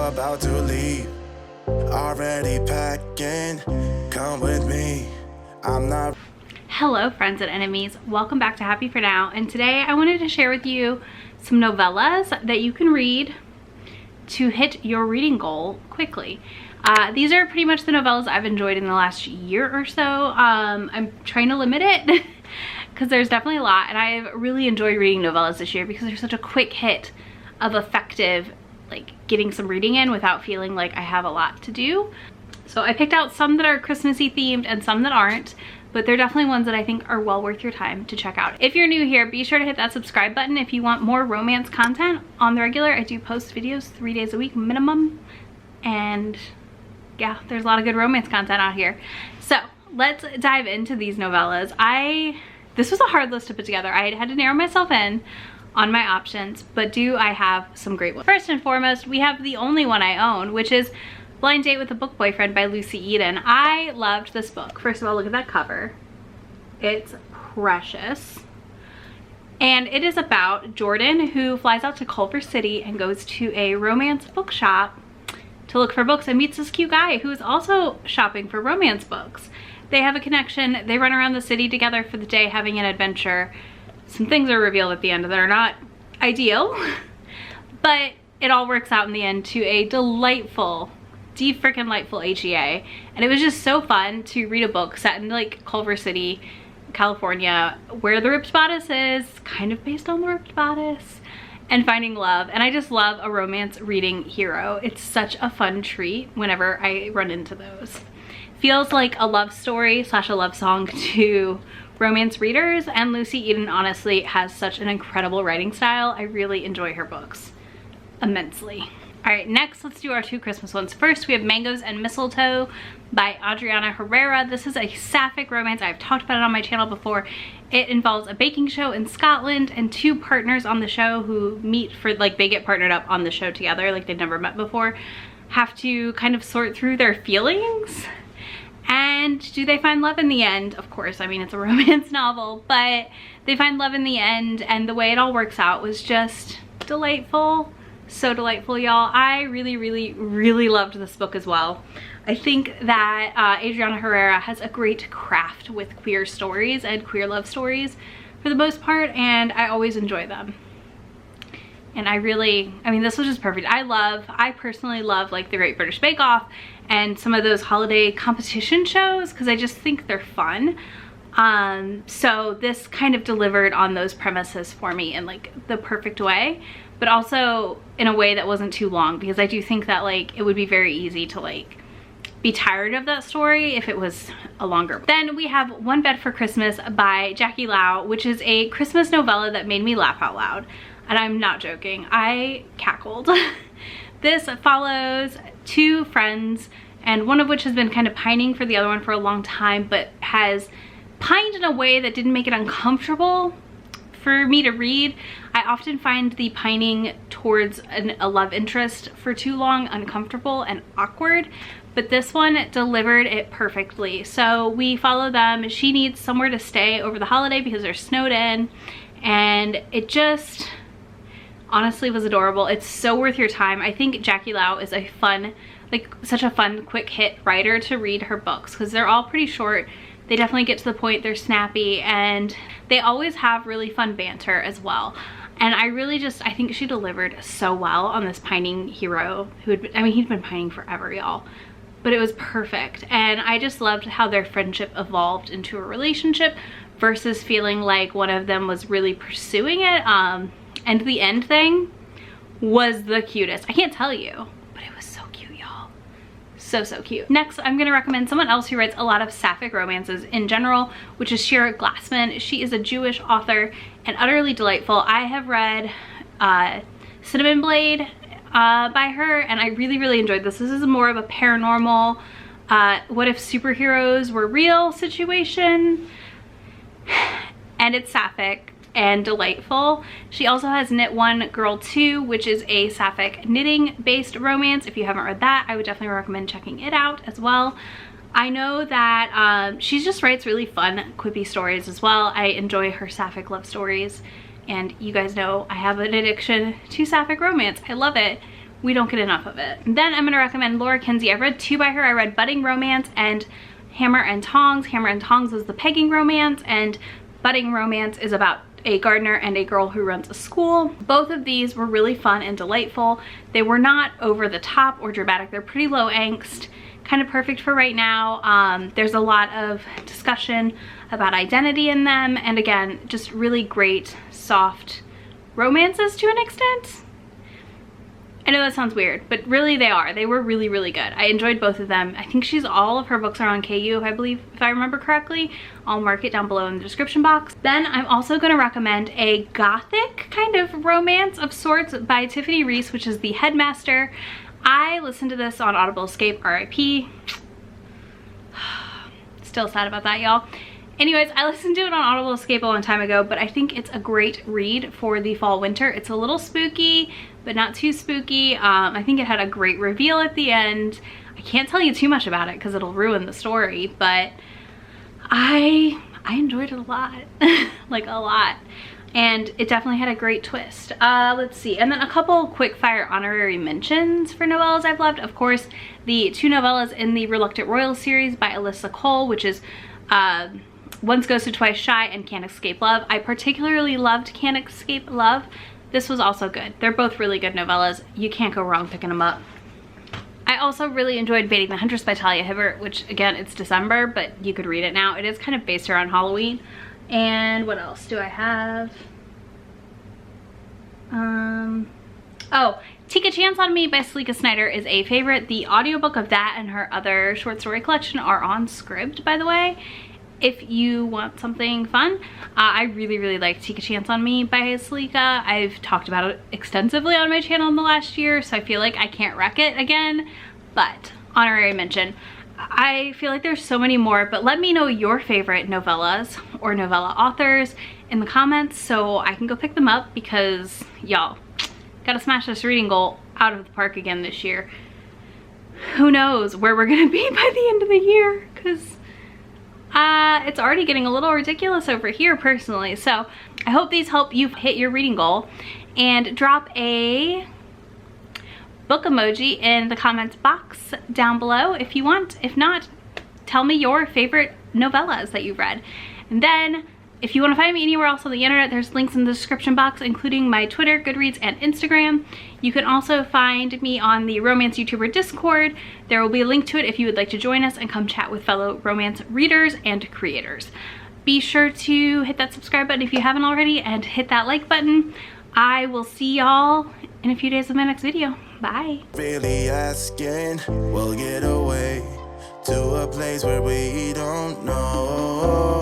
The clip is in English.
about to leave. Already packing, come with me. I'm not. Hello friends and enemies, welcome back to Happy for Now, and today I wanted to share with you some novellas that you can read to hit your reading goal quickly. These are pretty much the novellas I've enjoyed in the last year or so. I'm trying to limit it because there's definitely a lot, and I've really enjoyed reading novellas this year because they're such a quick hit of effective, like getting some reading in without feeling like I have a lot to do. So I picked out some that are Christmassy themed and some that aren't, but they're definitely ones that I think are well worth your time to check out. If you're new here, be sure to hit that subscribe button if you want more romance content on the regular. I do post videos 3 days a week minimum, and yeah, there's a lot of good romance content out here. So let's dive into these novellas. This was a hard list to put together. I had to narrow myself in on my options, but I have some great ones. First and foremost, we have the only one I own, which is Blind Date with a Book Boyfriend by Lucy Eden. I loved this book. First of all, look at that cover. It's precious. And it is about Jordan, who flies out to Culver City and goes to a romance bookshop to look for books and meets this cute guy who is also shopping for romance books. They have a connection. They run around the city together for the day having an adventure. Some things are revealed at the end that are not ideal, but it all works out in the end to a delightful, de-frickin-lightful HEA. And it was just so fun to read a book set in like Culver City, California, where the Ripped Bodice is, kind of based on the Ripped Bodice, and finding love. And I just love a romance reading hero. It's such a fun treat whenever I run into those. Feels like a love story slash a love song to romance readers, and Lucy Eden honestly has such an incredible writing style. I really enjoy her books immensely. All right, next let's do our two Christmas ones. First, we have Mangoes and Mistletoe by Adriana Herrera. This is a sapphic romance. I've talked about it on my channel before. It involves a baking show in Scotland and two partners on the show who meet for, like, they get partnered up on the show together, like they've never met before, have to kind of sort through their feelings. And do they find love in the end? Of course, I mean, it's a romance novel, but they find love in the end, and the way it all works out was just delightful. So delightful, y'all. I really loved this book as well. I think that Adriana Herrera has a great craft with queer stories and queer love stories for the most part, and I always enjoy them. And I mean, this was just perfect. I personally love like the Great British Bake Off and some of those holiday competition shows because I just think they're fun. So this kind of delivered on those premises for me in like the perfect way, but also in a way that wasn't too long, because I do think that like it would be very easy to like be tired of that story if it was a longer. Then we have One Bed for Christmas by Jackie Lau, which is a Christmas novella that made me laugh out loud. And I'm not joking, I cackled. This follows two friends, and one of which has been kind of pining for the other one for a long time, but has pined in a way that didn't make it uncomfortable for me to read. I often find the pining towards a love interest for too long uncomfortable and awkward, but this one delivered it perfectly. So we follow them. She needs somewhere to stay over the holiday because they're snowed in, and it just honestly was adorable. It's so worth your time. I think Jackie Lau is a fun, like such a fun quick hit writer to read her books because they're all pretty short. They definitely get to the point, they're snappy, and they always have really fun banter as well. And I think she delivered so well on this pining hero who had been, I mean, he'd been pining forever, y'all, but it was perfect. And I just loved how their friendship evolved into a relationship versus feeling like one of them was really pursuing it. And the end thing was the cutest. I can't tell you, but it was so cute, y'all. So cute. Next, I'm gonna recommend someone else who writes a lot of sapphic romances in general, which is Shira Glassman. She is a Jewish author and utterly delightful. I have read Cinnamon Blade by her, and I really enjoyed this. This is more of a paranormal, what if superheroes were real situation, and it's sapphic and delightful. She also has Knit One Girl Two, which is a sapphic knitting based romance. If you haven't read that, I would definitely recommend checking it out as well. I know that she just writes really fun quippy stories as well. I enjoy her sapphic love stories, and you guys know I have an addiction to sapphic romance. I love it. we don't get enough of it. Then I'm gonna recommend Laura Kinsey. I've read 2 by her. I read Budding Romance and Hammer and Tongs. Hammer and Tongs is the pegging romance, and Budding Romance is about a gardener and a girl who runs a school. Both of these were really fun and delightful. They were not over the top or dramatic. They're pretty low angst, kind of perfect for right now. There's a lot of discussion about identity in them, and again, just really great, soft romances to an extent. I know that sounds weird, but really they are. They were really, really good. I enjoyed both of them. I think all of her books are on KU, I believe, if I remember correctly. I'll mark it down below in the description box. Then I'm also gonna recommend a gothic kind of romance of sorts by Tiffany Reese, which is The Headmaster. I listened to this on Audible Escape, RIP. Still sad about that, y'all. Anyways, I listened to it on Audible Escape a long time ago, but I think it's a great read for the fall winter. It's a little spooky, but not too spooky. I think it had a great reveal at the end. I can't tell you too much about it because it'll ruin the story, but I enjoyed it a lot, like a lot. And it definitely had a great twist. Let's see, and then a couple quick fire honorary mentions for novellas I've loved. Of course, the 2 novellas in the Reluctant Royal series by Alyssa Cole, which is Once Ghosted, Twice Shy and Can't Escape Love. I particularly loved Can't Escape Love. This was also good. They're both really good novellas. You can't go wrong picking them up. I also really enjoyed Baiting the Huntress by Talia Hibbert, which again, it's December, but you could read it now. It is kind of based around Halloween. And what else do I have? Oh, Take a Chance on Me by Salika Snyder is a favorite. The audiobook of that and her other short story collection are on Scribd, by the way. If you want something fun, I really, really like Take a Chance on Me by Salika. I've talked about it extensively on my channel in the last year, so I feel like I can't wreck it again, but honorary mention. I feel like there's so many more, but let me know your favorite novellas or novella authors in the comments so I can go pick them up, because y'all, gotta smash this reading goal out of the park again this year. Who knows where we're gonna be by the end of the year, because it's already getting a little ridiculous over here personally. So I hope these help you hit your reading goal, and drop a book emoji in the comments box down below if you want. If not, tell me your favorite novellas that you've read. And then if you want to find me anywhere else on the internet, there's links in the description box, including my Twitter, Goodreads, and Instagram. You can also find me on the Romance YouTuber Discord. There will be a link to it if you would like to join us and come chat with fellow romance readers and creators. Be sure to hit that subscribe button if you haven't already, and hit that like button. I will see y'all in a few days with my next video. Bye. Really asking, we'll get away to a place where we don't know.